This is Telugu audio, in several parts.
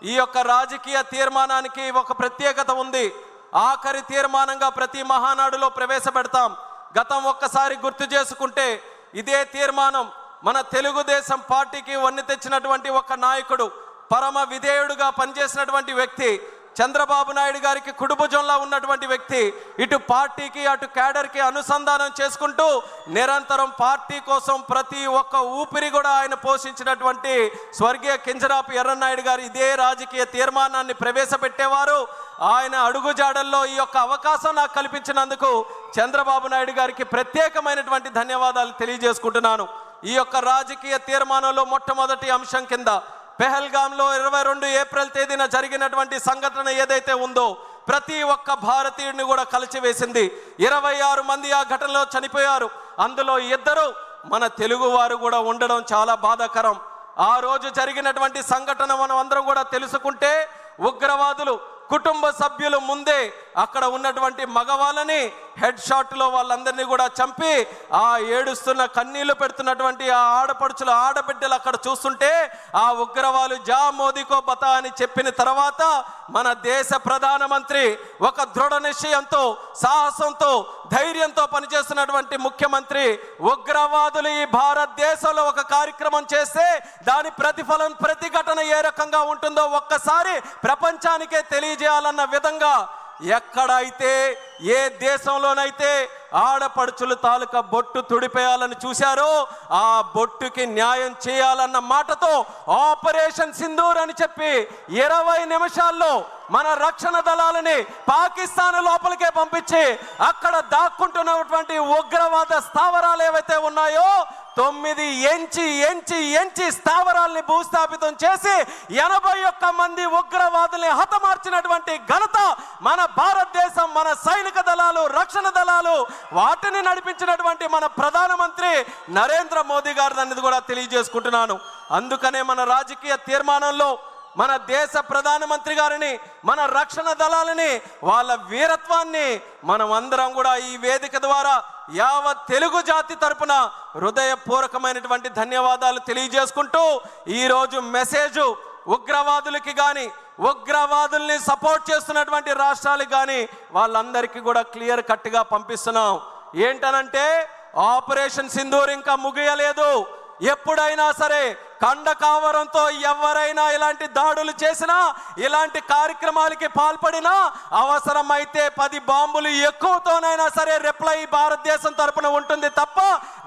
ఈ యొక్క రాజకీయ తీర్మానానికి ఒక ప్రత్యేకత ఉంది. ఆఖరి తీర్మానంగా ప్రతి మహానాడులో ప్రవేశపెడతాం. గతం ఒక్కసారి గుర్తు చేసుకుంటే ఇదే తీర్మానం మన తెలుగుదేశం పార్టీకి వన్నె తెచ్చినటువంటి ఒక నాయకుడు, పరమ విధేయుడుగా పనిచేసినటువంటి వ్యక్తి, చంద్రబాబు నాయుడు గారికి కుడిభుజంలా ఉన్నటువంటి వ్యక్తి, ఇటు పార్టీకి అటు క్యాడర్కి అనుసంధానం చేసుకుంటూ నిరంతరం పార్టీ కోసం ప్రతి ఒక్క ఊపిరి కూడా ఆయన పోషించినటువంటి స్వర్గీయ కింజరాపు ఎర్రన్నాయుడు గారు ఇదే రాజకీయ తీర్మానాన్ని ప్రవేశపెట్టేవారు. ఆయన అడుగుజాడల్లో ఈ యొక్క అవకాశం నాకు కల్పించినందుకు చంద్రబాబు నాయుడు గారికి ప్రత్యేకమైనటువంటి ధన్యవాదాలు తెలియజేసుకుంటున్నాను. ఈ యొక్క రాజకీయ తీర్మానంలో మొట్టమొదటి అంశం కింద పెహల్గాంలో 22 ఏప్రిల్ తేదీన జరిగినటువంటి సంఘటన ఏదైతే ఉందో ప్రతి ఒక్క భారతీయుడిని కూడా కలిచివేసింది. 26 మంది ఆ ఘటనలో చనిపోయారు. అందులో 2 మన తెలుగు వారు కూడా ఉండడం చాలా బాధాకరం. ఆ రోజు జరిగినటువంటి సంఘటన మనం అందరం కూడా తెలుసుకుంటే ఉగ్రవాదులు కుటుంబ సభ్యులు ముందే అక్కడ ఉన్నటువంటి మగవాళ్ళని హెడ్ షాట్లో వాళ్ళందరినీ కూడా చంపి ఆ ఏడుస్తున్న కన్నీళ్లు పెడుతున్నటువంటి ఆ ఆడపడుచుల ఆడబిడ్డలు అక్కడ చూస్తుంటే ఆ ఉగ్రవాదులు జా మోదీకో బతా అని చెప్పిన తర్వాత మన దేశ ప్రధానమంత్రి ఒక దృఢ నిశ్చయంతో సాహసంతో ధైర్యంతో పనిచేస్తున్నటువంటి ముఖ్యమంత్రి ఉగ్రవాదులు ఈ భారతదేశంలో ఒక కార్యక్రమం చేస్తే దాని ప్రతిఫలం ప్రతిఘటన ఏ రకంగా ఉంటుందో ఒక్కసారి ప్రపంచానికే తెలియజేయాలన్న విధంగా ఎక్కడైతే ఏ దేశంలోనైతే ఆడపడుచులు తాలూకా బొట్టు తుడిపేయాలని చూశారో ఆ బొట్టుకి న్యాయం చేయాలన్న మాటతో ఆపరేషన్ సింధూర్ అని చెప్పి 20 నిమిషాల్లో మన రక్షణ దళాలని పాకిస్తాన్ లోపలికే పంపించి అక్కడ దాక్కుంటున్నటువంటి ఉగ్రవాద స్థావరాలు ఏవైతే ఉన్నాయో 9 ఎంచి స్థావరాల్ని భూస్థాపితం చేసి 81 మంది ఉగ్రవాదుల్ని హతమార్చినటువంటి ఘనత మన భారతదేశం, మన సైనిక దళాలు, రక్షణ దళాలు, వాటిని నడిపించినటువంటి మన ప్రధానమంత్రి నరేంద్ర మోదీ గారు అనేది కూడా తెలియజేసుకుంటున్నాను. అందుకనే మన రాజకీయ తీర్మానంలో మన దేశ ప్రధానమంత్రి గారిని, మన రక్షణ దళాలని, వాళ్ళ వీరత్వాన్ని మనం అందరం కూడా ఈ వేదిక ద్వారా యావత్ తెలుగు జాతి తరపున హృదయపూర్వకమైనటువంటి ధన్యవాదాలు తెలియజేసుకుంటూ ఈరోజు మెసేజ్ ఉగ్రవాదులకి కానీ ఉగ్రవాదుల్ని సపోర్ట్ చేస్తున్నటువంటి రాష్ట్రాలకు కానీ వాళ్ళందరికీ కూడా క్లియర్ కట్గా పంపిస్తున్నాం. ఏంటనంటే ఆపరేషన్ సింధూర్ ఇంకా ముగియలేదు. ఎప్పుడైనా సరే కండకావరంతో ఎవరైనా ఇలాంటి దాడులు చేసినా, ఇలాంటి కార్యక్రమాలకి పాల్పడినా, అవసరమైతే 10 బాంబులు ఎక్కువతోనైనా సరే రిప్లై భారతదేశం తరపున ఉంటుంది తప్ప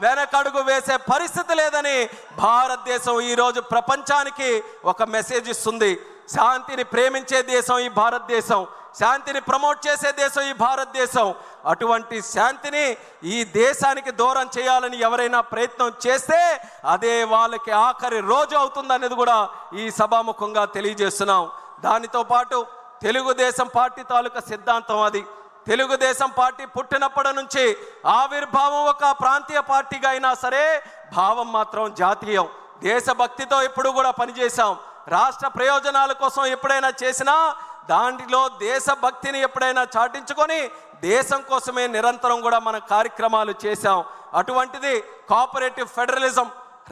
వెనకడుగు వేసే పరిస్థితి లేదని భారతదేశం ఈరోజు ప్రపంచానికి ఒక మెసేజ్ ఇస్తుంది. శాంతిని ప్రేమించే దేశం ఈ భారతదేశం, శాంతిని ప్రమోట్ చేసే దేశం ఈ భారతదేశం. అటువంటి శాంతిని ఈ దేశానికి దూరం చేయాలని ఎవరైనా ప్రయత్నం చేస్తే అదే వాళ్ళకి ఆఖరి రోజు అవుతుందనేది కూడా ఈ సభాముఖంగా తెలియజేస్తున్నాం. దానితో పాటు తెలుగుదేశం పార్టీ తాలూకా సిద్ధాంతం అది. తెలుగుదేశం పార్టీ పుట్టినప్పటి నుంచి ఆవిర్భావం ఒక ప్రాంతీయ పార్టీగా అయినా సరే భావం మాత్రం జాతీయం. దేశభక్తితో ఎప్పుడు కూడా పనిచేశాం. రాష్ట్ర ప్రయోజనాల కోసం ఎప్పుడైనా చేసినా దాంట్లో దేశభక్తిని ఎప్పుడైనా చాటించుకొని దేశం కోసమే నిరంతరం కూడా మన కార్యక్రమాలు చేశాం. అటువంటిది కోఆపరేటివ్ ఫెడరలిజం,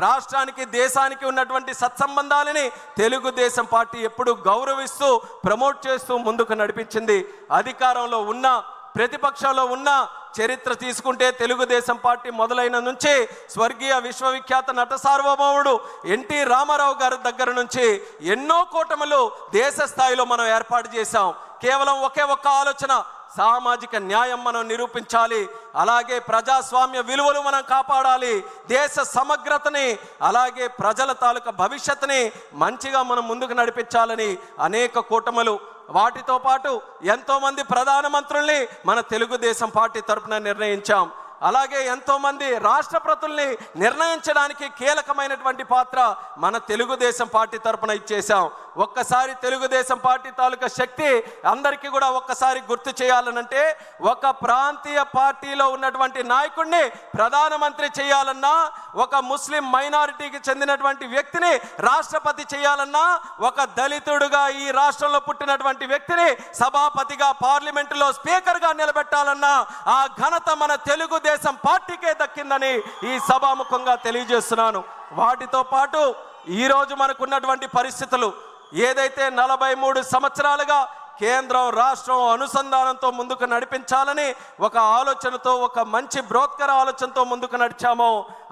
రాష్ట్రానికి దేశానికి ఉన్నటువంటి సత్సంబంధాలని తెలుగుదేశం పార్టీ ఎప్పుడు గౌరవిస్తూ ప్రమోట్ చేస్తూ ముందుకు నడిపించింది. అధికారంలో ఉన్న ప్రతిపక్షంలో ఉన్న చరిత్ర తీసుకుంటే తెలుగుదేశం పార్టీ మొదలైన నుంచి స్వర్గీయ విశ్వవిఖ్యాత నట సార్వభౌముడు ఎన్టీ రామారావు గారి దగ్గర నుంచి ఎన్నో కూటములు దేశ స్థాయిలో మనం ఏర్పాటు చేశాం. కేవలం ఒకే ఒక్క ఆలోచన, సామాజిక న్యాయం మనం నిరూపించాలి, అలాగే ప్రజాస్వామ్య విలువలు మనం కాపాడాలి, దేశ సమగ్రతని అలాగే ప్రజల తాలూకా భవిష్యత్తుని మంచిగా మనం ముందుకు నడిపించాలని అనేక కూటములు, వాటితో పాటు ఎంతోమంది ప్రధానమంత్రుల్ని మన తెలుగుదేశం పార్టీ తరఫున నిర్ణయించాం. అలాగే ఎంతోమంది రాష్ట్రపతుల్ని నిర్ణయించడానికి కీలకమైనటువంటి పాత్ర మన తెలుగుదేశం పార్టీ తరఫున ఇచ్చేసాం. ఒక్కసారి తెలుగుదేశం పార్టీ తాలూకా శక్తి అందరికీ కూడా ఒక్కసారి గుర్తు చేయాలనంటే, ఒక ప్రాంతీయ పార్టీలో ఉన్నటువంటి నాయకుడిని ప్రధానమంత్రి చేయాలన్నా, ఒక ముస్లిం మైనారిటీకి చెందినటువంటి వ్యక్తిని రాష్ట్రపతి చేయాలన్నా, ఒక దళితుడుగా ఈ రాష్ట్రంలో పుట్టినటువంటి వ్యక్తిని సభాపతిగా పార్లమెంటులో స్పీకర్గా నిలబెట్టాలన్నా ఆ ఘనత మన తెలుగుదేశం పార్టీకే దక్కిందని ఈ సభాముఖంగా తెలియజేస్తున్నాను. వాటితో పాటు ఈరోజు మనకున్నటువంటి పరిస్థితులు, ఏదైతే 43 సంవత్సరాలుగా కేంద్రం రాష్ట్రం అనుసంధానంతో ముందుకు నడిపించాలని ఒక ఆలోచనతో, ఒక మంచి బ్రోత్కర ఆలోచనతో ముందుకు నడిచామో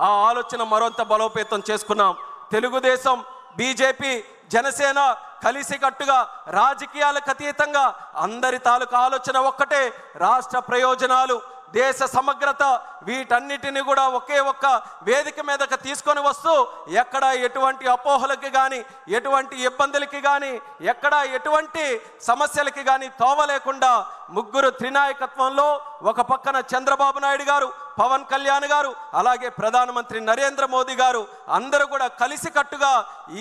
ఆ ఆలోచన మరింత బలోపేతం చేసుకున్నాం. తెలుగుదేశం, బీజేపీ, జనసేన కలిసికట్టుగా రాజకీయాలకు అతీతంగా అందరి తాలూకా ఆలోచన ఒక్కటే, రాష్ట్ర ప్రయోజనాలు, దేశ సమగ్రత, వీటన్నిటిని కూడా ఒకే ఒక్క వేదిక మీదకి తీసుకొని వస్తూ ఎక్కడ ఎటువంటి అపోహలకి కానీ, ఎటువంటి ఇబ్బందులకి కానీ, ఎక్కడ ఎటువంటి సమస్యలకి కానీ తోవ లేకుండా ముగ్గురు త్రినాయకత్వంలో ఒక పక్కన చంద్రబాబు నాయుడు గారు, పవన్ కళ్యాణ్ గారు, అలాగే ప్రధానమంత్రి నరేంద్ర మోదీ గారు అందరూ కూడా కలిసికట్టుగా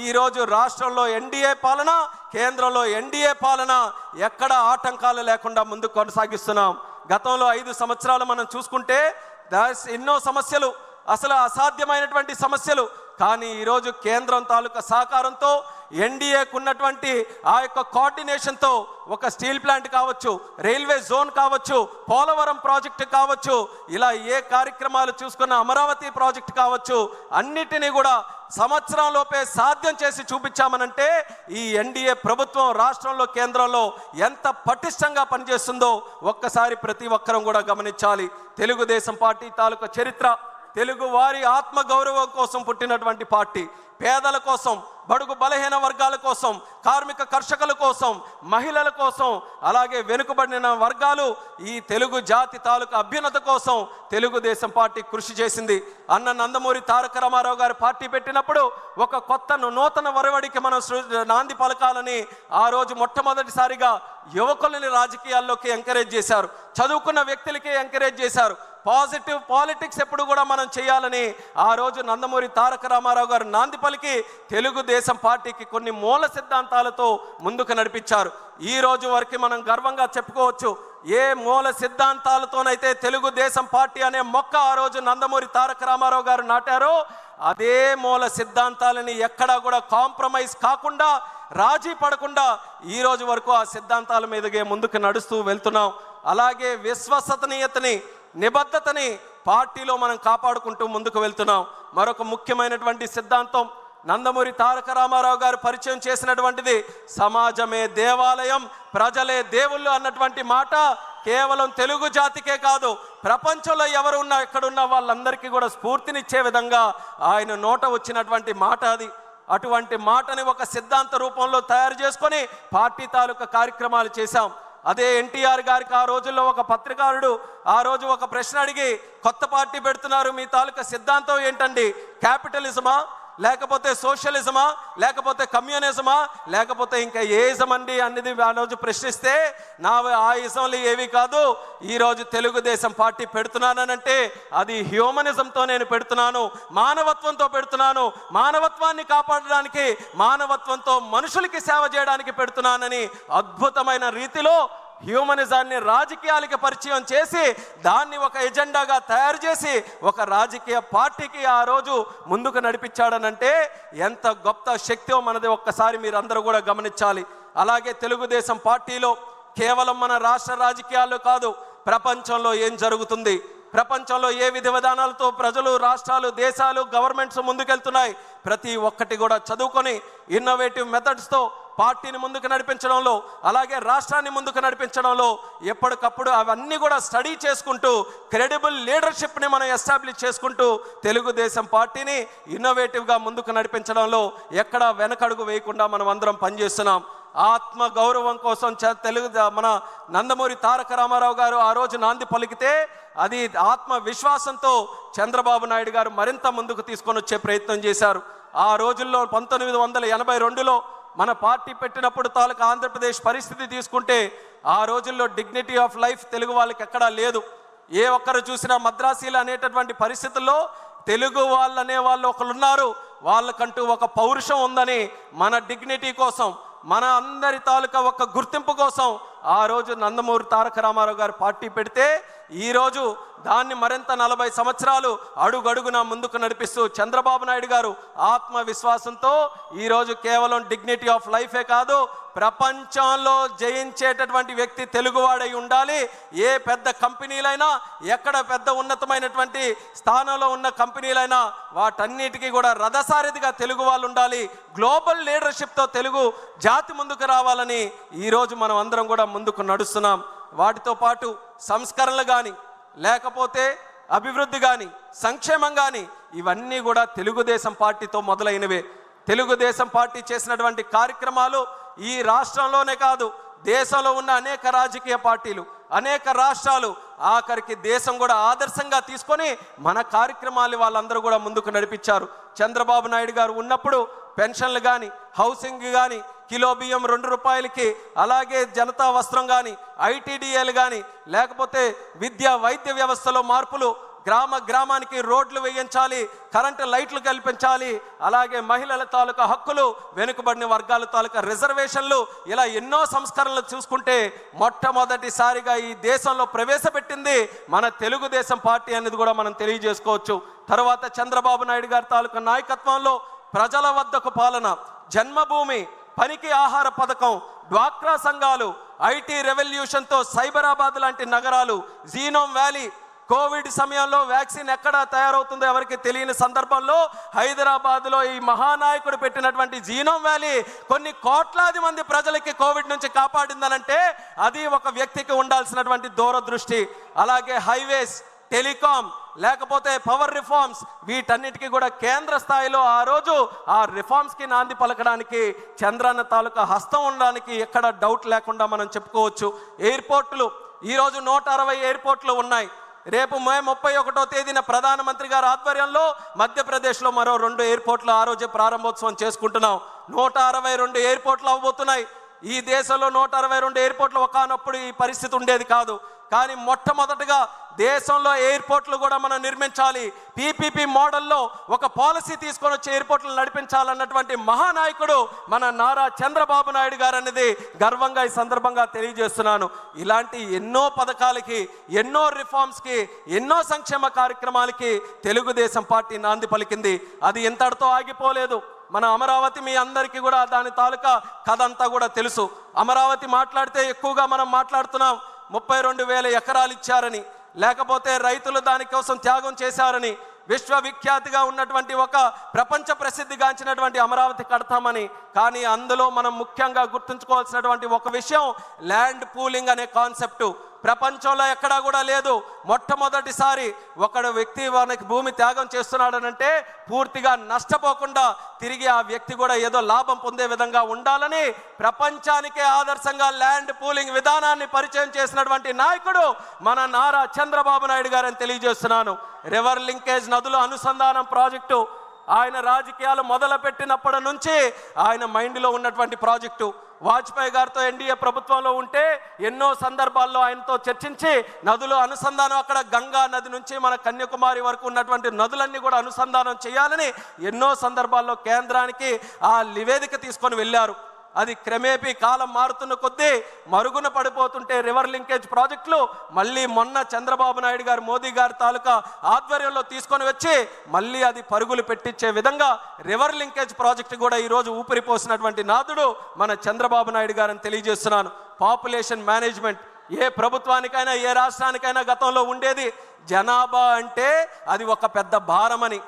ఈరోజు రాష్ట్రంలో ఎన్డీఏ పాలన, కేంద్రంలో ఎన్డీఏ పాలన ఎక్కడ ఆటంకాలు లేకుండా ముందుకు కొనసాగిస్తున్నాం. గతంలో 5 సంవత్సరాలు మనం చూసుకుంటే ఎన్నో సమస్యలు, అసలు అసాధ్యమైనటువంటి సమస్యలు, కానీ ఈరోజు కేంద్రం తాలూకా సహకారంతో, ఎన్డీఏకు ఉన్నటువంటి ఆ యొక్క కోఆర్డినేషన్తో ఒక స్టీల్ ప్లాంట్ కావచ్చు, రైల్వే జోన్ కావచ్చు, పోలవరం ప్రాజెక్టు కావచ్చు, ఇలా ఏ కార్యక్రమాలు చూసుకున్న అమరావతి ప్రాజెక్టు కావచ్చు, అన్నిటినీ కూడా సంవత్సరంలోపే సాధ్యం చేసి చూపించామనంటే ఈ ఎన్డీఏ ప్రభుత్వం రాష్ట్రంలో, కేంద్రంలో ఎంత పటిష్టంగా పనిచేస్తుందో ఒక్కసారి ప్రతి ఒక్కరం కూడా గమనించాలి. తెలుగుదేశం పార్టీ తాలూకా చరిత్ర, తెలుగు వారి ఆత్మగౌరవం కోసం పుట్టినటువంటి పార్టీ, పేదల కోసం, బడుగు బలహీన వర్గాల కోసం, కార్మిక కర్షకుల కోసం, మహిళల కోసం, అలాగే వెనుకబడిన వర్గాలు, ఈ తెలుగు జాతి తాలూకా అభ్యున్నత కోసం తెలుగుదేశం పార్టీ కృషి చేసింది. అన్న నందమూరి తారక రామారావు గారు పార్టీ పెట్టినప్పుడు ఒక కొత్త నూతన వరవడికి మనం నాంది పలకాలని ఆ రోజు మొట్టమొదటిసారిగా యువకులని రాజకీయాల్లోకి ఎంకరేజ్ చేశారు, చదువుకున్న వ్యక్తులకి ఎంకరేజ్ చేశారు. పాజిటివ్ పాలిటిక్స్ ఎప్పుడు కూడా మనం చేయాలని ఆ రోజు నందమూరి తారక రామారావు గారు నాంది పలికి తెలుగుదేశం పార్టీకి కొన్ని మూల సిద్ధాంతాలతో ముందుకు నడిపించారు. ఈ రోజు వరకు మనం గర్వంగా చెప్పుకోవచ్చు, ఏ మూల సిద్ధాంతాలతోనైతే తెలుగుదేశం పార్టీ అనే మొక్క ఆ రోజు నందమూరి తారక రామారావు గారు నాటారో అదే మూల సిద్ధాంతాలని ఎక్కడా కూడా కాంప్రమైజ్ కాకుండా, రాజీ పడకుండా ఈ రోజు వరకు ఆ సిద్ధాంతాల మీదగే ముందుకు నడుస్తూ వెళ్తున్నాం. అలాగే విశ్వసనీయతని, నిబద్ధతని పార్టీలో మనం కాపాడుకుంటూ ముందుకు వెళ్తున్నాం. మరొక ముఖ్యమైనటువంటి సిద్ధాంతం నందమూరి తారక రామారావు గారు పరిచయం చేసినటువంటిది సమాజమే దేవాలయం, ప్రజలే దేవుళ్ళు అన్నటువంటి మాట కేవలం తెలుగు జాతికే కాదు, ప్రపంచంలో ఎవరున్నా ఎక్కడున్నా వాళ్ళందరికీ కూడా స్ఫూర్తినిచ్చే విధంగా ఆయన నోట వచ్చినటువంటి మాట అది. అటువంటి మాటని ఒక సిద్ధాంత రూపంలో తయారు చేసుకొని పార్టీ తాలూకా కార్యక్రమాలు చేశాం. అదే ఎన్టీఆర్ గారికి ఆ రోజుల్లో ఒక పత్రికారుడు ఆ రోజు ఒక ప్రశ్న అడిగి, కొత్త పార్టీ పెడుతున్నారు, మీ తాలూకా సిద్ధాంతం ఏంటండి? క్యాపిటలిజమా, లేకపోతే సోషలిజమా, లేకపోతే కమ్యూనిజమా, లేకపోతే ఇంకా ఏ ఇజం అండి అనేది ఆ రోజు ప్రశ్నిస్తే, ఆ ఇజంలు ఏవి కాదు, ఈరోజు తెలుగుదేశం పార్టీ పెడుతున్నానంటే అది హ్యూమనిజంతో నేను పెడుతున్నాను, మానవత్వంతో పెడుతున్నాను, మానవత్వాన్ని కాపాడడానికి, మానవత్వంతో మనుషులకి సేవ చేయడానికి పెడుతున్నానని అద్భుతమైన రీతిలో హ్యూమనిజాన్ని రాజకీయాలకి పరిచయం చేసి దాన్ని ఒక ఎజెండాగా తయారు చేసి ఒక రాజకీయ పార్టీకి ఆ రోజు ముందుకు నడిపించాడనంటే ఎంత గొప్ప శక్తిో మనది ఒక్కసారి మీరందరూ కూడా గమనించాలి. అలాగే తెలుగుదేశం పార్టీలో కేవలం మన రాష్ట్ర రాజకీయాల్లో కాదు, ప్రపంచంలో ఏం జరుగుతుంది, ప్రపంచంలో ఏ విధి విధానాలతో ప్రజలు, రాష్ట్రాలు, దేశాలు, గవర్నమెంట్స్ ముందుకెళ్తున్నాయి, ప్రతి ఒక్కటి కూడా చదువుకొని ఇన్నోవేటివ్ మెథడ్స్తో పార్టీని ముందుకు నడిపించడంలో, అలాగే రాష్ట్రాన్ని ముందుకు నడిపించడంలో ఎప్పటికప్పుడు అవన్నీ కూడా స్టడీ చేసుకుంటూ క్రెడిబుల్ లీడర్షిప్ని మనం ఎస్టాబ్లిష్ చేసుకుంటూ తెలుగుదేశం పార్టీని ఇన్నోవేటివ్గా ముందుకు నడిపించడంలో ఎక్కడా వెనకడుగు వేయకుండా మనం అందరం పనిచేస్తున్నాం. ఆత్మ గౌరవం కోసం మన నందమూరి తారక రామారావు గారు ఆ రోజు నాంది పలికితే అది ఆత్మ విశ్వాసంతో చంద్రబాబు నాయుడు గారు మరింత ముందుకు తీసుకొని వచ్చే ప్రయత్నం చేశారు. ఆ రోజుల్లో 1982లో మన పార్టీ పెట్టినప్పుడు తాలూకా ఆంధ్రప్రదేశ్ పరిస్థితి తీసుకుంటే ఆ రోజుల్లో డిగ్నిటీ ఆఫ్ లైఫ్ తెలుగు వాళ్ళకి ఎక్కడా లేదు. ఏ ఒక్కరు చూసినా మద్రాసీలు అనేటటువంటి పరిస్థితుల్లో తెలుగు వాళ్ళు అనే వాళ్ళు ఒకరు ఉన్నారు, వాళ్ళకంటూ ఒక పౌరుషం ఉందని మన డిగ్నిటీ కోసం, మన అందరి తాలూకా ఒక గుర్తింపు కోసం ఆ రోజు నందమూరి తారక రామారావు గారు పార్టీ పెడితే ఈరోజు దాన్ని మరింత 40 సంవత్సరాలు అడుగడుగున ముందుకు నడిపిస్తూ చంద్రబాబు నాయుడు గారు ఆత్మవిశ్వాసంతో ఈరోజు కేవలం డిగ్నిటీ ఆఫ్ లైఫే కాదు, ప్రపంచంలో జయించేటటువంటి వ్యక్తి తెలుగువాడై ఉండాలి. ఏ పెద్ద కంపెనీలైనా, ఎక్కడ పెద్ద ఉన్నతమైనటువంటి స్థానంలో ఉన్న కంపెనీలైనా వాటన్నిటికీ కూడా రథసారథిగా తెలుగు వాళ్ళు ఉండాలి. గ్లోబల్ లీడర్షిప్తో తెలుగు జాతి ముందుకు రావాలని ఈరోజు మనం అందరం కూడా ముందుకు నడుస్తున్నాం. వాటితో పాటు సంస్కరణలు కానీ, లేకపోతే అభివృద్ధి కానీ, సంక్షేమం కానీ, ఇవన్నీ కూడా తెలుగుదేశం పార్టీతో మొదలైనవే. తెలుగుదేశం పార్టీ చేసినటువంటి కార్యక్రమాలు ఈ రాష్ట్రంలోనే కాదు, దేశంలో ఉన్న అనేక రాజకీయ పార్టీలు, అనేక రాష్ట్రాలు, ఆఖరికి దేశం కూడా ఆదర్శంగా తీసుకొని మన కార్యక్రమాలు వాళ్ళందరూ కూడా ముందుకు నడిపించారు. చంద్రబాబు నాయుడు గారు ఉన్నప్పుడు పెన్షన్లు కానీ, హౌసింగ్ కానీ, కిలో బియ్యం 2 రూపాయలకి, అలాగే జనతా వస్త్రం కానీ, ఐటీడీఏలు కానీ, లేకపోతే విద్యా వైద్య వ్యవస్థలో మార్పులు, గ్రామానికి రోడ్లు వేయించాలి, కరెంటు లైట్లు కల్పించాలి, అలాగే మహిళల తాలూకా హక్కులు, వెనుకబడిన వర్గాల తాలూకా రిజర్వేషన్లు, ఇలా ఎన్నో సంస్కరణలు చూసుకుంటే మొట్టమొదటిసారిగా ఈ దేశంలో ప్రవేశపెట్టింది మన తెలుగుదేశం పార్టీ అనేది కూడా మనం తెలియజేసుకోవచ్చు. తర్వాత చంద్రబాబు నాయుడు గారి తాలూకా నాయకత్వంలో ప్రజల వద్దకు పాలన, జన్మభూమి, పనికి ఆహార పథకం, డ్వాక్రా సంఘాలు, ఐటీ రెవల్యూషన్తో సైబరాబాద్ లాంటి నగరాలు, జీనోమ్ వ్యాలీ, కోవిడ్ సమయంలో వ్యాక్సిన్ ఎక్కడ తయారవుతుందో ఎవరికి తెలియని సందర్భంలో హైదరాబాద్లో ఈ మహానాయకుడు పెట్టినటువంటి జీనోమ్ వ్యాలీ కొన్ని కోట్లాది మంది ప్రజలకి కోవిడ్ నుంచి కాపాడిందనంటే అది ఒక వ్యక్తికి ఉండాల్సినటువంటి దూరదృష్టి. అలాగే హైవేస్, టెలికాం, లేకపోతే పవర్ రిఫార్మ్స్, వీటన్నిటికీ కూడా కేంద్ర స్థాయిలో ఆ రోజు ఆ రిఫార్మ్స్కి నాంది పలకడానికి చంద్రన్న తాలూకా హస్తం ఉండడానికి ఎక్కడ డౌట్ లేకుండా మనం చెప్పుకోవచ్చు. ఎయిర్పోర్టులు ఈరోజు 160 ఎయిర్పోర్ట్లు ఉన్నాయి. రేపు మే 31వ తేదీన ప్రధానమంత్రి గారి ఆధ్వర్యంలో మధ్యప్రదేశ్లో మరో 2 ఎయిర్పోర్ట్లు ఆ రోజే ప్రారంభోత్సవం చేసుకుంటున్నాం. 162 ఎయిర్పోర్ట్లు అవ్వబోతున్నాయి. ఈ దేశంలో 162 ఎయిర్పోర్ట్లు ఒకనప్పుడు ఈ పరిస్థితి ఉండేది కాదు. కానీ మొట్టమొదటిగా దేశంలో ఎయిర్పోర్ట్లు కూడా మనం నిర్మించాలి. పీపీపీ మోడల్లో ఒక పాలసీ తీసుకొని వచ్చి ఎయిర్పోర్ట్లు నడిపించాలన్నటువంటి మహానాయకుడు మన నారా చంద్రబాబు నాయుడు గారు అనేది గర్వంగా ఈ సందర్భంగా తెలియజేస్తున్నాను. ఇలాంటి ఎన్నో పథకాలకి, ఎన్నో రిఫార్మ్స్కి, ఎన్నో సంక్షేమ కార్యక్రమాలకి తెలుగుదేశం పార్టీ నాంది పలికింది. అది ఇంతటితో ఆగిపోలేదు. మన అమరావతి మీ అందరికీ కూడా దాని తాలూకా కథ అంతా కూడా తెలుసు. అమరావతి మాట్లాడితే ఎక్కువగా మనం మాట్లాడుతున్నాం. 32,000 ఎకరాలు ఇచ్చారని, లేకపోతే రైతులు దానికోసం త్యాగం చేశారని, విశ్వవిఖ్యాతిగా ఉన్నటువంటి ఒక ప్రపంచ ప్రసిద్ధిగాంచినటువంటి అమరావతి కడతామని. కానీ అందులో మనం ముఖ్యంగా గుర్తుంచుకోవాల్సినటువంటి ఒక విషయం ల్యాండ్ పూలింగ్ అనే కాన్సెప్టు ప్రపంచంలో ఎక్కడా కూడా లేదు. మొట్టమొదటిసారి ఒకడు వ్యక్తి మనకి భూమి త్యాగం చేస్తున్నాడనంటే పూర్తిగా నష్టపోకుండా తిరిగి ఆ వ్యక్తి కూడా ఏదో లాభం పొందే విధంగా ఉండాలని ప్రపంచానికే ఆదర్శంగా ల్యాండ్ పూలింగ్ విధానాన్ని పరిచయం చేసినటువంటి నాయకుడు మన నారా చంద్రబాబు నాయుడు గారని తెలియజేస్తున్నాను. రివర్ లింకేజ్, నదుల అనుసంధానం ప్రాజెక్టు ఆయన రాజకీయాలు మొదలుపెట్టినప్పటి నుంచి ఆయన మైండ్లో ఉన్నటువంటి ప్రాజెక్టు. వాజ్పేయి గారితో ఎన్డీఏ ప్రభుత్వంలో ఉంటే ఎన్నో సందర్భాల్లో ఆయనతో చర్చించి నదుల అనుసంధానం, అక్కడ గంగా నది నుంచి మన కన్యాకుమారి వరకు ఉన్నటువంటి నదులన్నీ కూడా అనుసంధానం చేయాలని ఎన్నో సందర్భాల్లో కేంద్రానికి ఆ నివేదిక తీసుకొని వెళ్ళారు. అది క్రమేపీ కాలం మారుతున్న కొద్దీ మరుగున పడిపోతుంటే రివర్ లింకేజ్ ప్రాజెక్టులు మళ్ళీ మొన్న చంద్రబాబు నాయుడు గారు, మోదీ గారి తాలూకా ఆధ్వర్యంలో తీసుకొని వచ్చి మళ్ళీ అది పరుగులు పెట్టించే విధంగా రివర్ లింకేజ్ ప్రాజెక్టు కూడా ఈరోజు ఊపిరిపోసినటువంటి నాదుడు మన చంద్రబాబు నాయుడు గారని తెలియజేస్తున్నాను. పాపులేషన్ మేనేజ్మెంట్ ఏ ప్రభుత్వానికైనా, ఏ రాష్ట్రానికైనా గతంలో ఉండేది. జనాభా అంటే అది ఒక పెద్ద భారమని,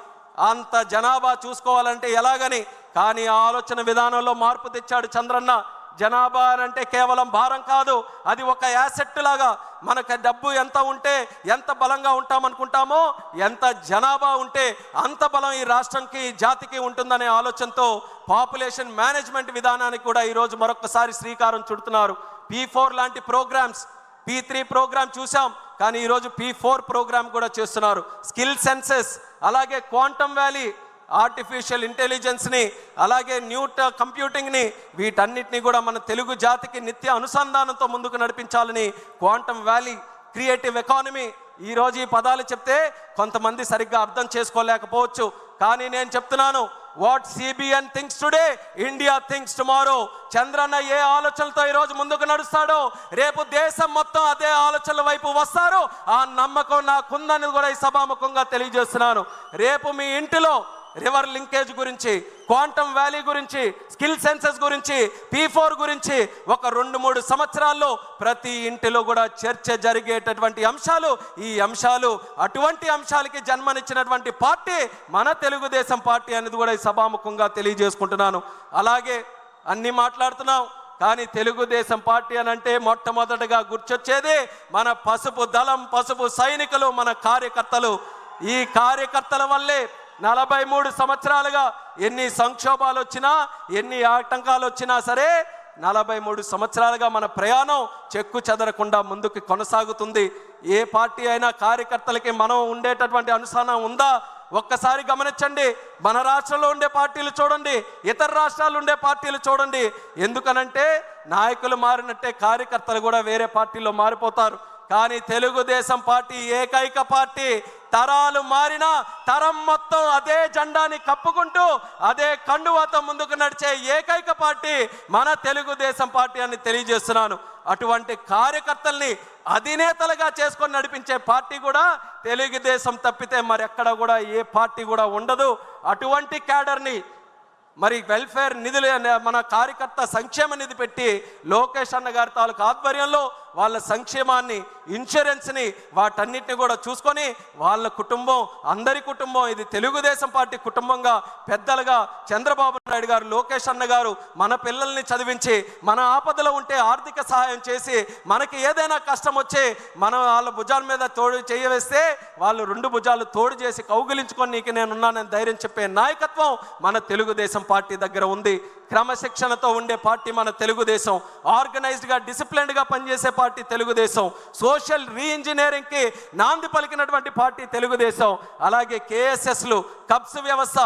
అంత జనాభా చూసుకోవాలంటే ఎలాగని. కానీ ఆ ఆలోచన విధానంలో మార్పు తెచ్చాడు చంద్రన్న. జనాభా అంటే కేవలం భారం కాదు, అది ఒక యాసెట్ లాగా. మనకు డబ్బు ఎంత ఉంటే ఎంత బలంగా ఉంటామనుకుంటామో, ఎంత జనాభా ఉంటే అంత బలం ఈ రాష్ట్రంకి, జాతికి ఉంటుందనే ఆలోచనతో పాపులేషన్ మేనేజ్మెంట్ విధానానికి కూడా ఈరోజు మరొకసారి శ్రీకారం చుడుతున్నారు. P4 లాంటి ప్రోగ్రామ్స్, P3 ప్రోగ్రామ్ చూసాం, కానీ ఈరోజు P4 ప్రోగ్రామ్ కూడా చేస్తున్నారు. స్కిల్ సెన్సెస్, అలాగే క్వాంటమ్ వ్యాలీ, ఆర్టిఫిషియల్ ఇంటెలిజెన్స్ని, అలాగే న్యూ కంప్యూటింగ్ని, వీటన్నిటిని కూడా మన తెలుగు జాతికి నిత్య అనుసంధానంతో ముందుకు నడిపించాలని క్వాంటమ్ వ్యాలీ, క్రియేటివ్ ఎకానమీ. ఈరోజు ఈ పదాలు చెప్తే కొంతమంది సరిగ్గా అర్థం చేసుకోలేకపోవచ్చు, కానీ నేను చెప్తున్నాను what CBN thinks today, India thinks tomorrow. Chandranna ఏ ఆలోచనలతో ఈరోజు ముందుకు నడుస్తాడో రేపు దేశం మొత్తం అదే ఆలోచనల వైపు వస్తారు. ఆ నమ్మకం నాకుందని కూడా ఈ సభాముఖంగా తెలియజేస్తున్నాను. రేపు మీ ఇంటిలో రివర్ లింకేజ్ గురించి, క్వాంటమ్ వ్యాలీ గురించి, స్కిల్ సెన్సెస్ గురించి, P4 గురించి ఒక 2-3 సంవత్సరాల్లో ప్రతి ఇంటిలో కూడా చర్చ జరిగేటటువంటి అంశాలు. ఈ అంశాలు అటువంటి అంశాలకి జన్మనిచ్చినటువంటి పార్టీ మన తెలుగుదేశం పార్టీ అనేది కూడా ఈ సభాముఖంగా తెలియజేసుకుంటున్నాను. అలాగే అన్ని మాట్లాడుతున్నాం, కానీ తెలుగుదేశం పార్టీ అని అంటే మొట్టమొదటిగా గుర్తొచ్చేది మన పసుపు దళం, పసుపు సైనికులు, మన కార్యకర్తలు. ఈ కార్యకర్తల వల్లే 43 సంవత్సరాలుగా ఎన్ని సంక్షోభాలు వచ్చినా, ఎన్ని ఆటంకాలు వచ్చినా సరే 43 సంవత్సరాలుగా మన ప్రయాణం చెక్కు చెదరకుండా ముందుకు కొనసాగుతుంది. ఏ పార్టీ అయినా కార్యకర్తలకి మనం ఉండేటటువంటి అనుసరణ ఉందా? ఒక్కసారి గమనించండి. మన రాష్ట్రంలో ఉండే పార్టీలు చూడండి, ఇతర రాష్ట్రాలు ఉండే పార్టీలు చూడండి. ఎందుకనంటే నాయకులు మారినట్టే కార్యకర్తలు కూడా వేరే పార్టీలో మారిపోతారు. కానీ తెలుగుదేశం పార్టీ ఏకైక పార్టీ. తరాలు మారినా తరం మొత్తం అదే జెండాని కప్పుకుంటూ అదే కండువాతో ముందుకు నడిచే ఏకైక పార్టీ మన తెలుగుదేశం పార్టీ అని తెలియజేస్తున్నాను. అటువంటి కార్యకర్తల్ని అధినేతలుగా చేసుకొని నడిపించే పార్టీ కూడా తెలుగుదేశం తప్పితే మరెక్కడ కూడా ఏ పార్టీ కూడా ఉండదు. అటువంటి క్యాడర్ని మరి వెల్ఫేర్ నిధులు, మన కార్యకర్త సంక్షేమ నిధి పెట్టి లోకేష్ అన్న గారి తాలూకు ఆధ్వర్యంలో వాళ్ళ సంక్షేమాన్ని, ఇన్సూరెన్స్ని, వాటన్నిటిని కూడా చూసుకొని వాళ్ళ కుటుంబం, అందరి కుటుంబం, ఇది తెలుగుదేశం పార్టీ కుటుంబంగా పెద్దలుగా చంద్రబాబు నాయుడు గారు, లోకేష్ అన్న గారు మన పిల్లల్ని చదివించి, మన ఆపదలో ఉంటే ఆర్థిక సహాయం చేసి, మనకి ఏదైనా కష్టం వచ్చి మనం వాళ్ళ భుజాల మీద తోడు చేయవేస్తే వాళ్ళు 2 భుజాలు తోడు చేసి కౌగిలించుకొని నీకు నేనున్నానని ధైర్యం చెప్పే నాయకత్వం మన తెలుగుదేశం పార్టీ దగ్గర ఉంది. క్రమశిక్షణతో ఉండే పార్టీ మన తెలుగుదేశం. ఆర్గనైజ్డ్గా, డిసిప్లిన్డ్గా పనిచేసే పార్టీ తెలుగుదేశం. సోషల్ రీఇంజనీరింగ్కి నాంది పలికినటువంటి పార్టీ తెలుగుదేశం. అలాగే KSSలు, కబ్స్ వ్యవస్థ,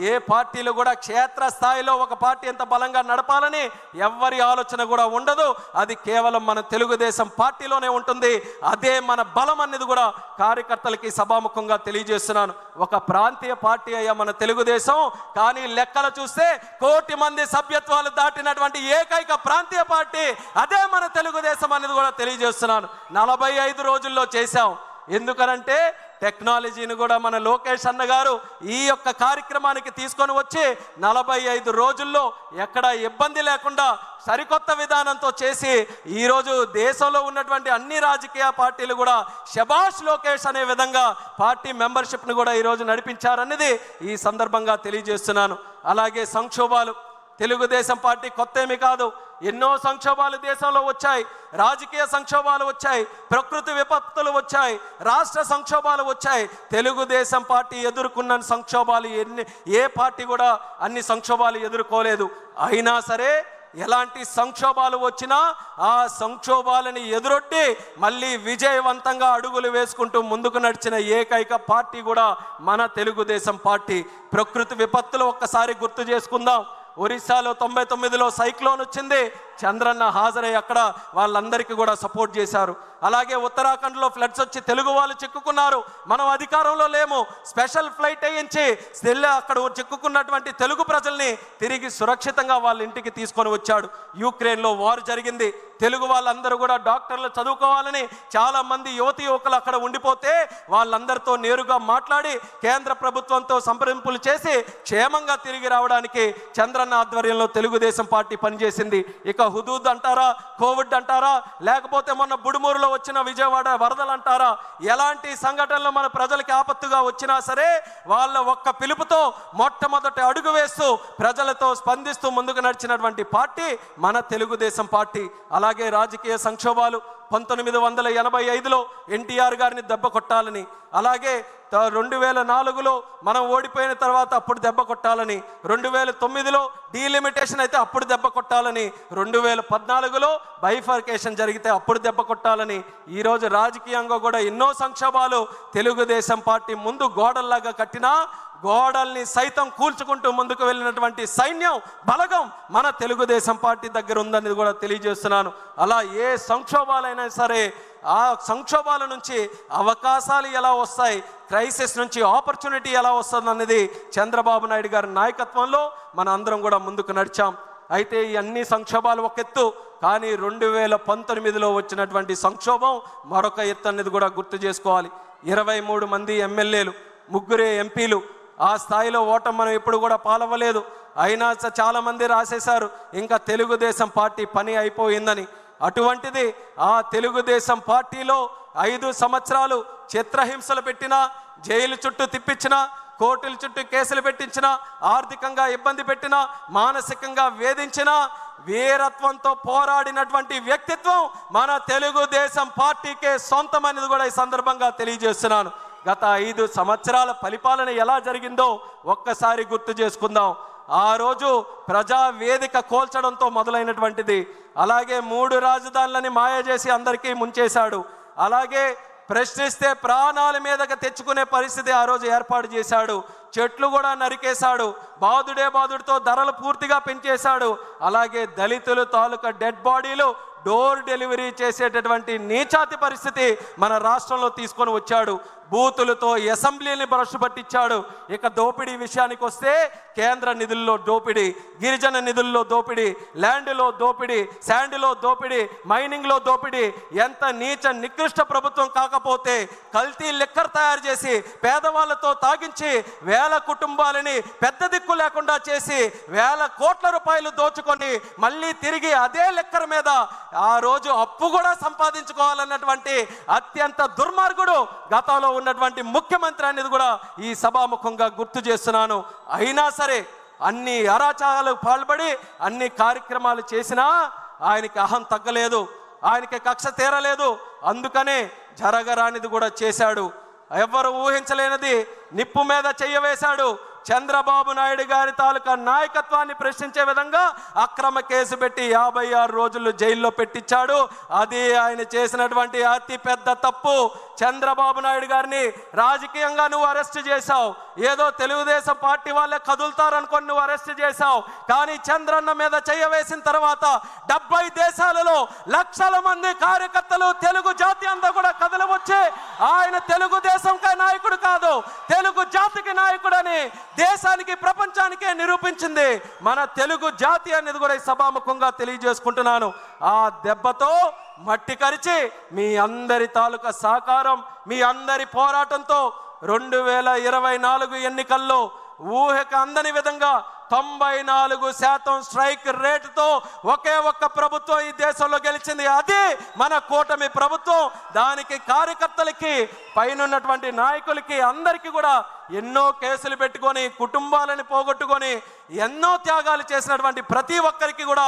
ఏ పార్టీలు కూడా క్షేత్ర స్థాయిలో ఒక పార్టీ ఎంత బలంగా నడపాలని ఎవ్వరి ఆలోచన కూడా ఉండదు. అది కేవలం మన తెలుగుదేశం పార్టీలోనే ఉంటుంది. అదే మన బలం అనేది కూడా కార్యకర్తలకి సభాముఖంగా తెలియజేస్తున్నాను. ఒక ప్రాంతీయ పార్టీ అయ్యా మన తెలుగుదేశం, కానీ లెక్కలు చూస్తే 1 కోటి మంది సభ్యత్వాలు దాటినటువంటి ఏకైక ప్రాంతీయ పార్టీ అదే మన తెలుగుదేశం అనేది కూడా తెలియజేస్తున్నాను. 45 రోజుల్లో చేశాం. ఎందుకనంటే టెక్నాలజీని కూడా మన లోకేష్ అన్న గారు ఈ యొక్క కార్యక్రమానికి తీసుకొని వచ్చి 45 రోజుల్లో ఎక్కడ ఇబ్బంది లేకుండా సరికొత్త విధానంతో చేసి ఈరోజు దేశంలో ఉన్నటువంటి అన్ని రాజకీయ పార్టీలు కూడా శభాష్ లోకేష్ అనే విధంగా పార్టీ మెంబర్షిప్ని కూడా ఈరోజు నడిపించారనేది ఈ సందర్భంగా తెలియజేస్తున్నాను. అలాగే సంక్షోభాలు, తెలుగుదేశం పార్టీ కొత్త ఏమీ కాదు. ఎన్నో సంక్షోభాలు దేశంలో వచ్చాయి. రాజకీయ సంక్షోభాలు వచ్చాయి, ప్రకృతి విపత్తులు వచ్చాయి, రాష్ట్ర సంక్షోభాలు వచ్చాయి. తెలుగుదేశం పార్టీ ఎదుర్కొన్న సంక్షోభాలు ఏ పార్టీ కూడా అన్ని సంక్షోభాలు ఎదుర్కోలేదు. అయినా సరే ఎలాంటి సంక్షోభాలు వచ్చినా ఆ సంక్షోభాలని ఎదురొట్టి మళ్ళీ విజయవంతంగా అడుగులు వేసుకుంటూ ముందుకు నడిచిన ఏకైక పార్టీ కూడా మన తెలుగుదేశం పార్టీ. ప్రకృతి విపత్తులు ఒక్కసారి గుర్తు చేసుకుందాం. ఒరిస్సాలో 99లో సైక్లోన్ వచ్చింది. చంద్రన్న హాజరై అక్కడ వాళ్ళందరికీ కూడా సపోర్ట్ చేశారు. అలాగే ఉత్తరాఖండ్లో ఫ్లడ్స్ వచ్చి తెలుగు వాళ్ళు చిక్కుకున్నారు. మనం అధికారంలో లేము. స్పెషల్ ఫ్లైట్ వేయించి అక్కడ చిక్కుకున్నటువంటి తెలుగు ప్రజల్ని తిరిగి సురక్షితంగా వాళ్ళ ఇంటికి తీసుకొని వచ్చాడు. యుక్రెయిన్లో వార్ జరిగింది. తెలుగు వాళ్ళందరూ కూడా డాక్టర్లు చదువుకోవాలని చాలామంది యువతి యువకులు అక్కడ ఉండిపోతే వాళ్ళందరితో నేరుగా మాట్లాడి కేంద్ర ప్రభుత్వంతో సంప్రదింపులు చేసి క్షేమంగా తిరిగి రావడానికి చంద్రన్న ఆధ్వర్యంలో తెలుగుదేశం పార్టీ పనిచేసింది. ఇక హుదూద్ అంటారా, కోవిడ్ అంటారా, లేకపోతే మొన్న బుడుమూరులో వచ్చిన విజయవాడ వరదలు అంటారా, ఎలాంటి సంఘటనలు మన ప్రజలకి ఆపత్తుగా వచ్చినా సరే వాళ్ళ ఒక్క పిలుపుతో మొట్టమొదటి అడుగు వేస్తూ ప్రజలతో స్పందిస్తూ ముందుకు నడిచినటువంటి పార్టీ మన తెలుగుదేశం పార్టీ. అలాగే రాజకీయ సంక్షోభాలు 1985లో ఎన్టీఆర్ గారిని దెబ్బ కొట్టాలని, అలాగే 2004లో మనం ఓడిపోయిన తర్వాత అప్పుడు దెబ్బ కొట్టాలని, 2009లో డీలిమిటేషన్ అయితే అప్పుడు దెబ్బ కొట్టాలని, 2014లో బైఫర్కేషన్ జరిగితే అప్పుడు దెబ్బ కొట్టాలని, ఈరోజు రాజకీయంగా కూడా ఎన్నో సంక్షోభాలు తెలుగుదేశం పార్టీ ముందు గోడల్లాగా కట్టినా గోడల్ని సైతం కూల్చుకుంటూ ముందుకు వెళ్ళినటువంటి సైన్యం, బలగం మన తెలుగుదేశం పార్టీ దగ్గర ఉందని కూడా తెలియజేస్తున్నాను. అలా ఏ సంక్షోభాలైనా సరే ఆ సంక్షోభాల నుంచి అవకాశాలు ఎలా వస్తాయి, క్రైసిస్ నుంచి ఆపర్చునిటీ ఎలా వస్తుంది అన్నది చంద్రబాబు నాయుడు గారి నాయకత్వంలో మన అందరం కూడా ముందుకు నడిచాం. అయితే ఈ అన్ని సంక్షోభాలు ఒక ఎత్తు, కానీ 2019లో వచ్చినటువంటి సంక్షోభం మరొక ఎత్తు అనేది కూడా గుర్తు చేసుకోవాలి. 23 మంది ఎమ్మెల్యేలు, 3 ఎంపీలు, ఆ స్థాయిలో ఓటమి మనం ఎప్పుడు కూడా పాలవ్వలేదు. అయినా చాలామంది రాసేశారు ఇంకా తెలుగుదేశం పార్టీ పని అయిపోయిందని. అటువంటిది ఆ తెలుగుదేశం పార్టీలో 5 సంవత్సరాలు చిత్రహింసలు పెట్టినా, జైలు చుట్టూ తిప్పించినా, కోర్టుల చుట్టూ కేసులు పెట్టించినా, ఆర్థికంగా ఇబ్బంది పెట్టినా, మానసికంగా వేధించినా, వీరత్వంతో పోరాడినటువంటి వ్యక్తిత్వం మన తెలుగుదేశం పార్టీకే సొంతమనేది కూడా ఈ సందర్భంగా తెలియజేస్తున్నాను. గత 5 సంవత్సరాల పరిపాలన ఎలా జరిగిందో ఒక్కసారి గుర్తు చేసుకుందాం. ఆ రోజు ప్రజా వేదిక కోల్చడంతో మొదలైనటువంటిది. అలాగే 3 రాజధానులని మాయ చేసి అందరికీ ముంచేశాడు. అలాగే ప్రశ్నిస్తే ప్రాణాల మీదకి తెచ్చుకునే పరిస్థితి ఆ రోజు ఏర్పాటు చేశాడు. చెట్లు కూడా నరికేశాడు. బాదుడితో ధరలు పూర్తిగా పెంచేశాడు. అలాగే దళితులు తాలూకా డెడ్ బాడీలు డోర్ డెలివరీ చేసేటటువంటి నీచాతి పరిస్థితి మన రాష్ట్రంలో తీసుకొని వచ్చాడు. బూతులతో అసెంబ్లీని భ్రష్టు పట్టించాడు. ఇక దోపిడీ విషయానికి వస్తే కేంద్ర నిధుల్లో దోపిడీ, గిరిజన నిధుల్లో దోపిడీ, ల్యాండ్లో దోపిడీ, శాండ్లో దోపిడీ, మైనింగ్లో దోపిడీ. ఎంత నీచ నికృష్ట ప్రభుత్వం కాకపోతే కల్తీ లిక్కర్ తయారు చేసి పేదవాళ్లతో తాగించి వేల కుటుంబాలని పెద్ద దిక్కు లేకుండా చేసి వేల కోట్ల రూపాయలు దోచుకొని మళ్ళీ తిరిగి అదే లిక్కర్ మీద ఆ రోజు అప్పు కూడా సంపాదించుకోవాలన్నటువంటి అత్యంత దుర్మార్గుడు గతంలో ఉన్నటువంటి ముఖ్యమంత్రి అనేది కూడా ఈ సభాముఖంగా గుర్తు చేస్తున్నాను. అయినా సరే అన్ని అరాచకాలకు పాల్పడి అన్ని కార్యక్రమాలు చేసినా ఆయనకి అహం తగ్గలేదు, ఆయనకి కక్ష తీరలేదు. అందుకనే జరగరానిది కూడా చేశాడు. ఎవరు ఊహించలేనిది నిప్పు మీద చెయ్యవేశాడు. చంద్రబాబు నాయుడు గారి తాలూకా నాయకత్వాన్ని ప్రశ్నించే విధంగా అక్రమ కేసు పెట్టి 56 రోజులు జైల్లో పెట్టించాడు. అది ఆయన చేసినటువంటి అతి పెద్ద తప్పు. చంద్రబాబు నాయుడు గారిని రాజకీయంగా నువ్వు అరెస్ట్ చేశావు. ఏదో తెలుగుదేశం పార్టీ వాళ్ళే కదులుతారనుకొని నువ్వు అరెస్ట్ చేశావు. కానీ చంద్రన్న మీద చెయ్యవేసిన తర్వాత 70 దేశాలలో లక్షల మంది కార్యకర్తలు, తెలుగు జాతి అంతా కూడా కదలి వచ్చి ఆయన తెలుగుదేశంకే నాయకుడు కాదు, తెలుగు జాతికి నాయకుడని దేశానికి ప్రపంచానికే నిరూపించింది మన తెలుగు జాతి అనేది కూడా ఈ సభాముఖంగా తెలియజేసుకుంటున్నాను. ఆ దెబ్బతో మట్టి కరిచి మీ అందరి తాలూకా సహకారం, మీ అందరి పోరాటంతో 2024 ఎన్నికల్లో ఊహకు అందని విధంగా 94% స్ట్రైక్ రేటుతో ఒకే ఒక్క ప్రభుత్వం ఈ దేశంలో గెలిచింది. అది మన కూటమి ప్రభుత్వం. దానికి కార్యకర్తలకి, పైనున్నటువంటి నాయకులకి, అందరికీ కూడా ఎన్నో కేసులు పెట్టుకొని కుటుంబాలను పోగొట్టుకొని ఎన్నో త్యాగాలు చేసినటువంటి ప్రతి ఒక్కరికి కూడా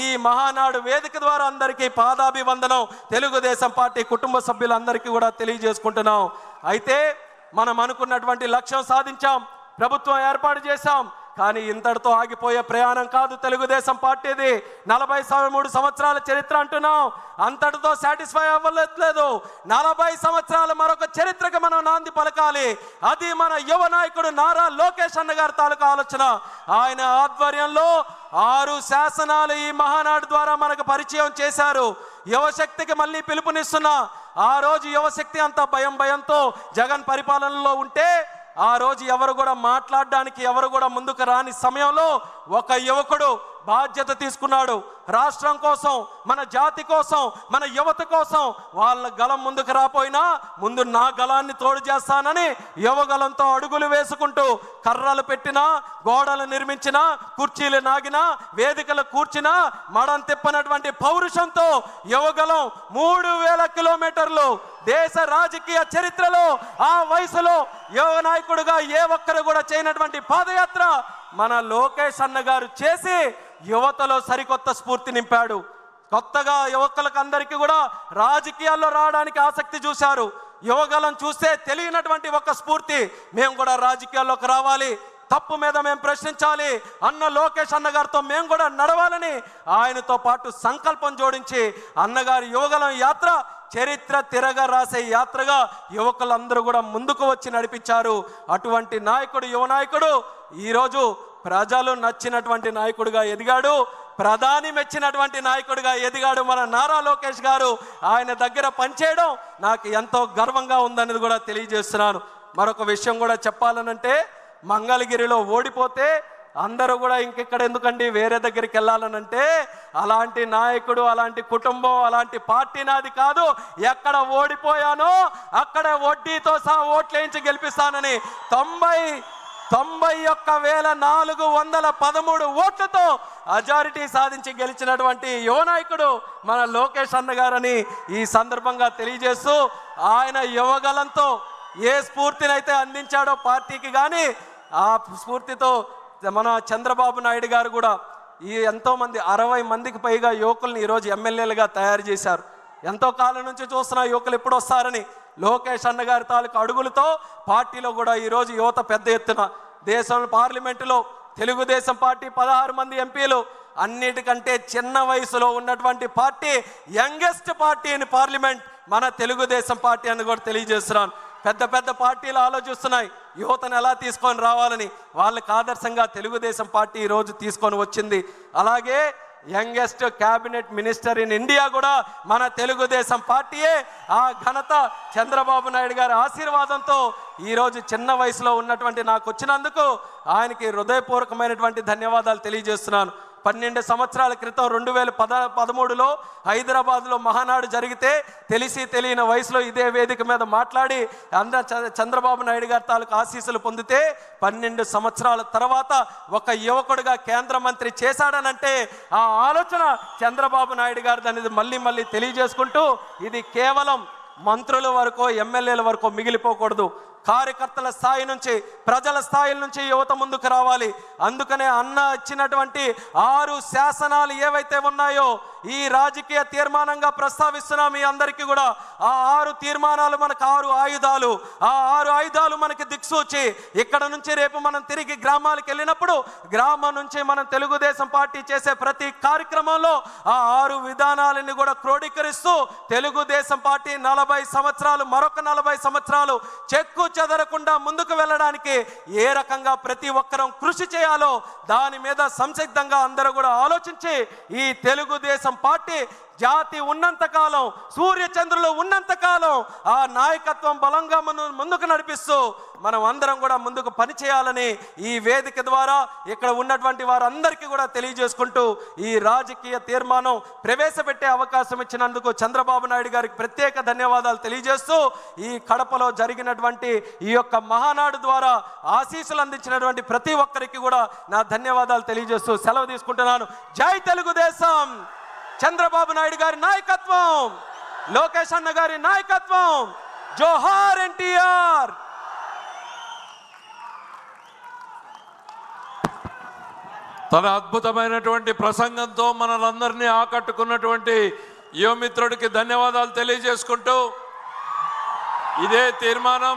ఈ మహానాడు వేదిక ద్వారా అందరికీ పాదాభివందనం తెలుగుదేశం పార్టీ కుటుంబ సభ్యులందరికీ కూడా తెలియజేసుకుంటున్నాం. అయితే మనం అనుకున్నటువంటి లక్ష్యం సాధించాం, ప్రభుత్వం ఏర్పాటు చేశాం. కానీ ఇంతటితో ఆగిపోయే ప్రయాణం కాదు తెలుగుదేశం పార్టీది. 43 సంవత్సరాల చరిత్ర అంటున్నాం, అంతటితో సాటిస్ఫై అవ్వలేదు. 40 సంవత్సరాల మరొక చరిత్రకు మనం నాంది పలకాలి. అది మన యువ నాయకుడు నారా లోకేష్ అన్న గారి తాలూకా ఆలోచన. ఆయన ఆధ్వర్యంలో 6 శాసనాలు ఈ మహానాడు ద్వారా మనకు పరిచయం చేశారు. యువశక్తికి మళ్ళీ పిలుపునిస్తున్నా. ఆ రోజు యువశక్తి అంతా భయంతో జగన్ పరిపాలనలో ఉంటే ఆ రోజు ఎవరు కూడా మాట్లాడడానికి ఎవరు కూడా ముందుకు రాని సమయంలో ఒక యువకుడు బాధ్యత తీసుకున్నాడు. రాష్ట్రం కోసం, మన జాతి కోసం, మన యువత కోసం వాళ్ళ గలం ముందుకు రాపోయినా ముందు నా గలాన్ని తోడు చేస్తానని యువగలంతో అడుగులు వేసుకుంటూ కర్రలు పెట్టినా, గోడలు నిర్మించినా, కుర్చీలు నాగినా, వేదికలు కూర్చినా మడం తిప్పనటువంటి పౌరుషంతో యువగలం 3000 కిలోమీటర్లు దేశ రాజకీయ చరిత్రలో ఆ వయసులో యువ నాయకుడుగా ఏ ఒక్కరు కూడా చేయనటువంటి పాదయాత్ర మన లోకేష్ అన్న గారు చేసి యువతలో సరికొత్త స్ఫూర్తి నింపాడు. కొత్తగా యువకులకు అందరికీ కూడా రాజకీయాల్లో రావడానికి ఆసక్తి చూశారు. యువగలం చూస్తే తెలియనటువంటి ఒక స్ఫూర్తి, మేము కూడా రాజకీయాల్లోకి రావాలి, తప్పు మీద మేము ప్రశ్నించాలి అన్న లోకేష్ అన్నగారితో మేము కూడా నడవాలని ఆయనతో పాటు సంకల్పం జోడించి అన్నగారి యువగలం యాత్ర చరిత్ర తిరగ రాసే యాత్రగా యువకులందరూ కూడా ముందుకు వచ్చి నడిపించారు. అటువంటి నాయకుడు, యువ నాయకుడు ఈరోజు ప్రజలు నచ్చినటువంటి నాయకుడిగా ఎదిగాడు. ప్రధాని మెచ్చినటువంటి నాయకుడిగా ఎదిగాడు మన నారా లోకేష్ గారు. ఆయన దగ్గర పనిచేయడం నాకు ఎంతో గర్వంగా ఉందనేది కూడా తెలియజేస్తున్నాను. మరొక విషయం కూడా చెప్పాలనంటే, మంగళగిరిలో ఓడిపోతే అందరూ కూడా ఇంకెక్కడ ఎందుకండి వేరే దగ్గరికి వెళ్ళాలనంటే, అలాంటి నాయకుడు, అలాంటి కుటుంబం, అలాంటి పార్టీ నాది కాదు. ఎక్కడ ఓడిపోయానో అక్కడ వడ్డీతో సహా ఓట్లు వేయించి గెలిపిస్తానని 91,413 ఓట్లతో అజారిటీ సాధించి గెలిచినటువంటి యువ నాయకుడు మన లోకేష్ అన్న గారని ఈ సందర్భంగా తెలియజేస్తూ, ఆయన యువగలంతో ఏ స్ఫూర్తినైతే అందించాడో పార్టీకి, కానీ ఆ స్ఫూర్తితో మన చంద్రబాబు నాయుడు గారు కూడా ఈ ఎంతోమంది 60 మందికి పైగా యువకుల్ని ఈరోజు ఎమ్మెల్యేలుగా తయారు చేశారు. ఎంతో కాలం నుంచి చూస్తున్న యువకులు ఎప్పుడు వస్తారని లోకేష్ అన్న గారి తాలూకు అడుగులతో పార్టీలో కూడా ఈరోజు యువత పెద్ద ఎత్తున, దేశం పార్లమెంటులో తెలుగుదేశం పార్టీ 16 మంది ఎంపీలు, అన్నిటికంటే చిన్న వయసులో ఉన్నటువంటి party, youngest party in parliament మన తెలుగుదేశం పార్టీ అని కూడా తెలియజేస్తున్నాను. పెద్ద పెద్ద పార్టీలు ఆలోచిస్తున్నాయి యువతను ఎలా తీసుకొని రావాలని. వాళ్ళకి ఆదర్శంగా తెలుగుదేశం పార్టీ ఈరోజు తీసుకొని వచ్చింది. అలాగే youngest cabinet minister in India కూడా మన తెలుగుదేశం పార్టీయే. ఆ ఘనత చంద్రబాబు నాయుడు గారి ఆశీర్వాదంతో ఈరోజు చిన్న వయసులో ఉన్నటువంటి నాకు వచ్చినందుకు ఆయనకి హృదయపూర్వకమైనటువంటి ధన్యవాదాలు తెలియజేస్తున్నాను. 12 సంవత్సరాల క్రితం 2013లో హైదరాబాద్లో మహానాడు జరిగితే తెలిసి తెలియని వయసులో ఇదే వేదిక మీద మాట్లాడి చంద్రబాబు నాయుడు గారి తాలూకు ఆశీస్సులు పొందితే 12 సంవత్సరాల తర్వాత ఒక యువకుడిగా కేంద్ర మంత్రి చేశాడనంటే ఆ ఆలోచన చంద్రబాబు నాయుడు గారిది అనేది మళ్ళీ తెలియజేసుకుంటూ, ఇది కేవలం మంత్రుల వరకు, ఎమ్మెల్యేల వరకు మిగిలిపోకూడదు. కార్యకర్తల స్థాయి నుంచి, ప్రజల స్థాయిల నుంచి యువత ముందుకు రావాలి. అందుకనే అన్న ఇచ్చినటువంటి 6 శాసనాలు ఏవైతే ఉన్నాయో ఈ రాజకీయ తీర్మానంగా ప్రస్తావిస్తున్నాం మీ అందరికీ కూడా. ఆ 6 తీర్మానాలు మనకు 6 ఆయుధాలు. ఆ 6 ఆయుధాలు మనకి దిక్సూచి. ఇక్కడ నుంచి రేపు మనం తిరిగి గ్రామాలకు వెళ్ళినప్పుడు గ్రామం నుంచి మనం తెలుగుదేశం పార్టీ చేసే ప్రతి కార్యక్రమంలో ఆ 6 విధానాలని కూడా క్రోడీకరిస్తూ తెలుగుదేశం పార్టీ 40 సంవత్సరాలు, మరొక 40 సంవత్సరాలు చెక్కు చెదరకుండా ముందుకు వెళ్ళడానికి ఏ రకంగా ప్రతి ఒక్కరం కృషి చేయాలో దాని మీద సంసిద్ధంగా అందరూ కూడా ఆలోచించి ఈ తెలుగుదేశం పార్టీ జాతి ఉన్నంతకాలం, సూర్యచంద్రులు ఉన్నంతకాలం ఆ నాయకత్వం బలంగా ముందుకు నడిపిస్తూ మనం అందరం కూడా ముందుకు పనిచేయాలని ఈ వేదిక ద్వారా ఇక్కడ ఉన్నటువంటి వారందరికీ కూడా తెలియజేసుకుంటూ ఈ రాజకీయ తీర్మానం ప్రవేశపెట్టే అవకాశం ఇచ్చినందుకు చంద్రబాబు నాయుడు గారికి ప్రత్యేక ధన్యవాదాలు తెలియజేస్తూ, ఈ కడపలో జరిగినటువంటి ఈ యొక్క మహానాడు ద్వారా ఆశీస్సులు అందించినటువంటి ప్రతి ఒక్కరికి కూడా నా ధన్యవాదాలు తెలియజేస్తూ సెలవు తీసుకుంటున్నాను. జై తెలుగుదేశం! చంద్రబాబు నాయుడు గారి నాయకత్వం, లోకేష్ అన్న గారి నాయకత్వం, జోహార్ ఎన్టీఆర్. తన అద్భుతమైనటువంటి ప్రసంగంతో మనలందరినీ ఆకట్టుకున్నటువంటి యువమిత్రుడికి ధన్యవాదాలు తెలియజేసుకుంటూ, ఇదే తీర్మానం